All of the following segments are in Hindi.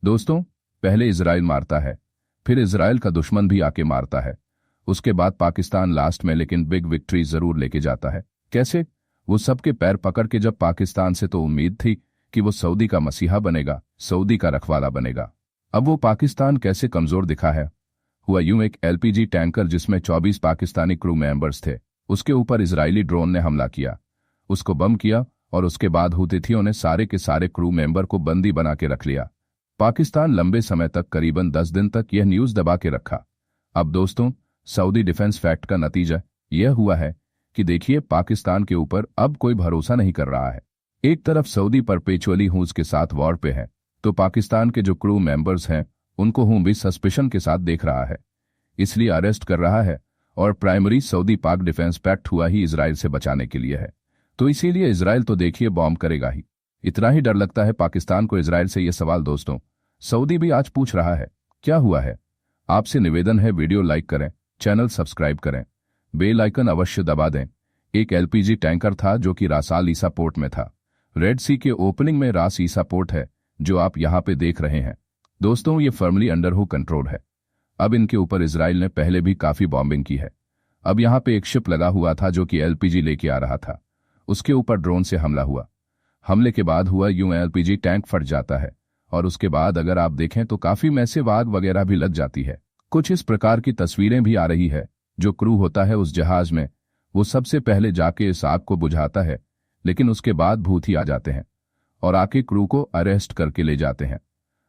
दोस्तों, पहले इजराइल मारता है, फिर इजराइल का दुश्मन भी आके मारता है, उसके बाद पाकिस्तान लास्ट में लेकिन बिग विक्ट्री जरूर लेके जाता है। कैसे? वो सबके पैर पकड़ के जब पाकिस्तान से तो उम्मीद थी कि वो सऊदी का मसीहा बनेगा, सऊदी का रखवाला बनेगा। अब वो पाकिस्तान कैसे कमजोर दिखा है। हुआ यूं, एक एलपीजी टैंकर जिसमें 24 पाकिस्तानी क्रू मेंबर्स थे, उसके ऊपर इजरायली ड्रोन ने हमला किया, उसको बम किया और उसके बाद हूथियों ने सारे के सारे क्रू मेंबर को बंदी बना के रख लिया। पाकिस्तान लंबे समय तक, करीबन 10 दिन तक यह न्यूज दबा के रखा। अब दोस्तों, सऊदी डिफेंस फैक्ट का नतीजा यह हुआ है कि देखिए, पाकिस्तान के ऊपर अब कोई भरोसा नहीं कर रहा है। एक तरफ सऊदी परपेचुअली हूज के साथ वॉर पे है, तो पाकिस्तान के जो क्रू मेंबर्स हैं उनको हूं भी सस्पिशन के साथ देख रहा है, इसलिए अरेस्ट कर रहा है। और प्राइमरी सऊदी पाक डिफेंस पैक्ट हुआ ही इजराइल से बचाने के लिए है, तो इसीलिए इजराइल तो देखिए बॉम्ब करेगा ही। इतना ही डर लगता है पाकिस्तान को इजराइल से। यह सवाल दोस्तों सऊदी भी आज पूछ रहा है, क्या हुआ है? आपसे निवेदन है, वीडियो लाइक करें, चैनल सब्सक्राइब करें, बेल आइकन अवश्य दबा दें। एक एलपीजी टैंकर था जो कि रास अल ईसा पोर्ट में था। रेड सी के ओपनिंग में रास ईसा पोर्ट है जो आप यहां पे देख रहे हैं। दोस्तों, ये फर्मली अंडर हु कंट्रोल है। अब इनके ऊपर इजराइल ने पहले भी काफी बॉम्बिंग की है। अब यहां पे एक शिप लगा हुआ था जो कि एलपीजी लेके आ रहा था, उसके ऊपर ड्रोन से हमला हुआ। हमले के बाद हुआ यूं, एलपीजी टैंक फट जाता है और उसके बाद अगर आप देखें तो काफी मैसिव आग वगैरह भी लग जाती है। कुछ इस प्रकार की तस्वीरें भी आ रही है। जो क्रू होता है उस जहाज में, वो सबसे पहले जाके इस आग को बुझाता है, लेकिन उसके बाद भूत आ जाते हैं और आके क्रू को अरेस्ट करके ले जाते हैं।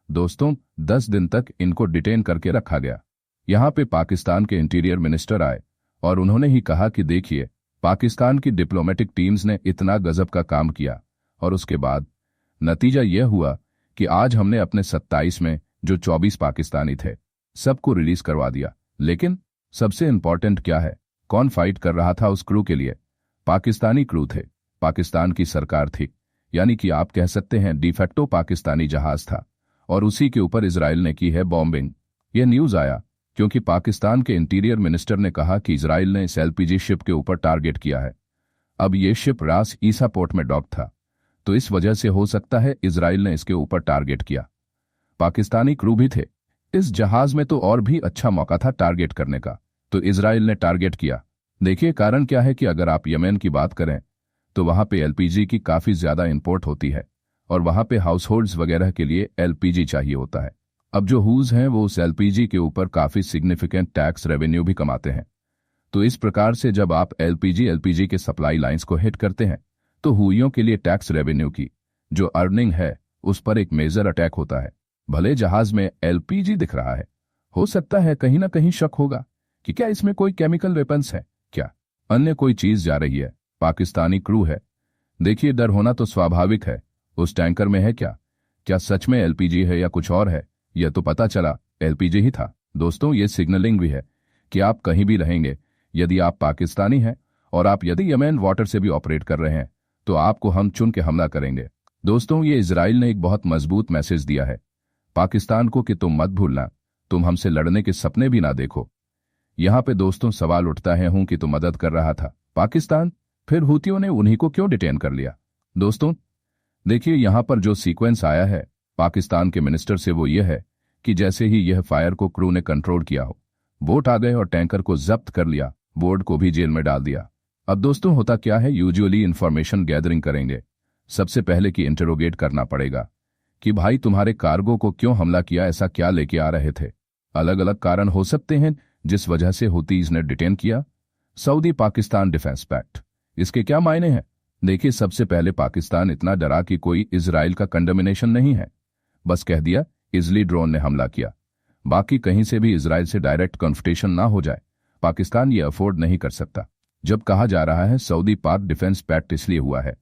दोस्तों, 10 दिन तक इनको डिटेन करके रखा गया। यहां पे पाकिस्तान के इंटीरियर मिनिस्टर आए और उन्होंने ही कहा कि देखिए, पाकिस्तान की डिप्लोमेटिक टीम्स ने इतना गजब का काम किया। और उसके बाद नतीजा यह हुआ कि आज हमने अपने 27 में जो 24 पाकिस्तानी थे सबको रिलीज करवा दिया। लेकिन सबसे इंपॉर्टेंट क्या है, कौन फाइट कर रहा था उस क्रू के लिए? पाकिस्तानी क्रू थे, पाकिस्तान की सरकार थी, यानी कि आप कह सकते हैं डिफेक्टो पाकिस्तानी जहाज था, और उसी के ऊपर इजराइल ने की है बॉम्बिंग। यह न्यूज आया क्योंकि पाकिस्तान के इंटीरियर मिनिस्टर ने कहा कि इजराइल ने इस एलपीजी शिप के ऊपर टारगेट किया है। अब यह शिप रास ईसा पोर्ट में डॉक था, तो इस वजह से हो सकता है इजराइल ने इसके ऊपर टारगेट किया। पाकिस्तानी क्रू भी थे इस जहाज में, तो और भी अच्छा मौका था टारगेट करने का, तो इजराइल ने टारगेट किया। देखिए, कारण क्या है कि अगर आप यमेन की बात करें तो वहां पे एलपीजी की काफी ज्यादा इंपोर्ट होती है और वहां पे हाउस होल्ड्स वगैरह के लिए एलपीजी चाहिए होता है। अब जो हूज हैं वो उस एलपीजी के ऊपर काफी सिग्निफिकेंट टैक्स रेवेन्यू भी कमाते हैं। तो इस प्रकार से जब आप एलपीजी के सप्लाई लाइंस को हिट करते हैं तो हुइयों के लिए टैक्स रेवेन्यू की जो अर्निंग है उस पर एक मेजर अटैक होता है। भले जहाज में एलपीजी दिख रहा है, हो सकता है कहीं ना कहीं शक होगा कि क्या इसमें कोई केमिकल वेपन्स है, क्या अन्य कोई चीज जा रही है। पाकिस्तानी क्रू है, देखिए डर होना तो स्वाभाविक है। उस टैंकर में है क्या सच में एलपीजी है या कुछ और है? यह तो पता चला एलपीजी ही था। दोस्तों, ये सिग्नलिंग भी है कि आप कहीं भी रहेंगे, यदि आप पाकिस्तानी हैं और आप यदि यमेन वाटर से भी ऑपरेट कर रहे हैं तो आपको हम चुन के हमला करेंगे। दोस्तों, ये इजराइल ने एक बहुत मजबूत मैसेज दिया है पाकिस्तान को कि तुम मत भूलना, तुम हमसे लड़ने के सपने भी ना देखो। यहां पे दोस्तों सवाल उठता है कि तो मदद कर रहा था पाकिस्तान, फिर हूतियों ने उन्हीं को क्यों डिटेन कर लिया? दोस्तों देखिए, यहां पर जो सीक्वेंस आया है पाकिस्तान के मिनिस्टर से वो ये है कि जैसे ही यह फायर को क्रू ने कंट्रोल किया हो, बोट आ गए और टैंकर को जब्त कर लिया, बोर्ड को भी जेल में डाल दिया। अब दोस्तों होता क्या है, यूजुअली इंफॉर्मेशन गैदरिंग करेंगे, सबसे पहले कि इंटरोगेट करना पड़ेगा कि भाई तुम्हारे कार्गो को क्यों हमला किया, ऐसा क्या लेके आ रहे थे। अलग अलग कारण हो सकते हैं जिस वजह से हूतीज ने डिटेन किया। सऊदी पाकिस्तान डिफेंस पैक्ट, इसके क्या मायने हैं? देखिए, सबसे पहले पाकिस्तान इतना डरा कि कोई इजराइल का कंडमिनेशन नहीं है, बस कह दिया इजली ड्रोन ने हमला किया। बाकी कहीं से भी इजराइल से डायरेक्ट कन्फ्रंटेशन ना हो जाए, पाकिस्तान ये अफोर्ड नहीं कर सकता। जब कहा जा रहा है सऊदी पाक डिफेंस पैक्ट इसलिए हुआ है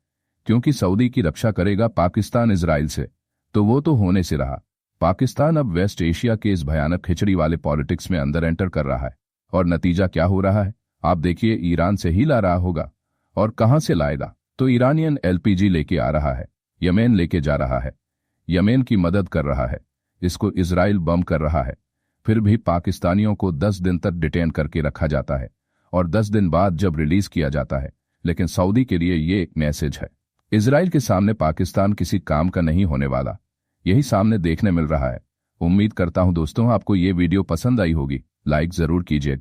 क्योंकि सऊदी की रक्षा करेगा पाकिस्तान इजराइल से, तो वो तो होने से रहा। पाकिस्तान अब वेस्ट एशिया के इस भयानक खिचड़ी वाले पॉलिटिक्स में अंदर एंटर कर रहा है, और नतीजा क्या हो रहा है आप देखिए, ईरान से ही ला रहा होगा, और कहां से लाएगा? तो ईरानियन एलपीजी लेके आ रहा है, यमेन लेके जा रहा है, यमेन की मदद कर रहा है, इसको इजराइल बम कर रहा है। फिर भी पाकिस्तानियों को 10 दिन तक डिटेन करके रखा जाता है और 10 दिन बाद जब रिलीज किया जाता है। लेकिन सऊदी के लिए ये एक मैसेज है, इजराइल के सामने पाकिस्तान किसी काम का नहीं होने वाला। यही सामने देखने मिल रहा है। उम्मीद करता हूं दोस्तों आपको ये वीडियो पसंद आई होगी। लाइक जरूर कीजिए।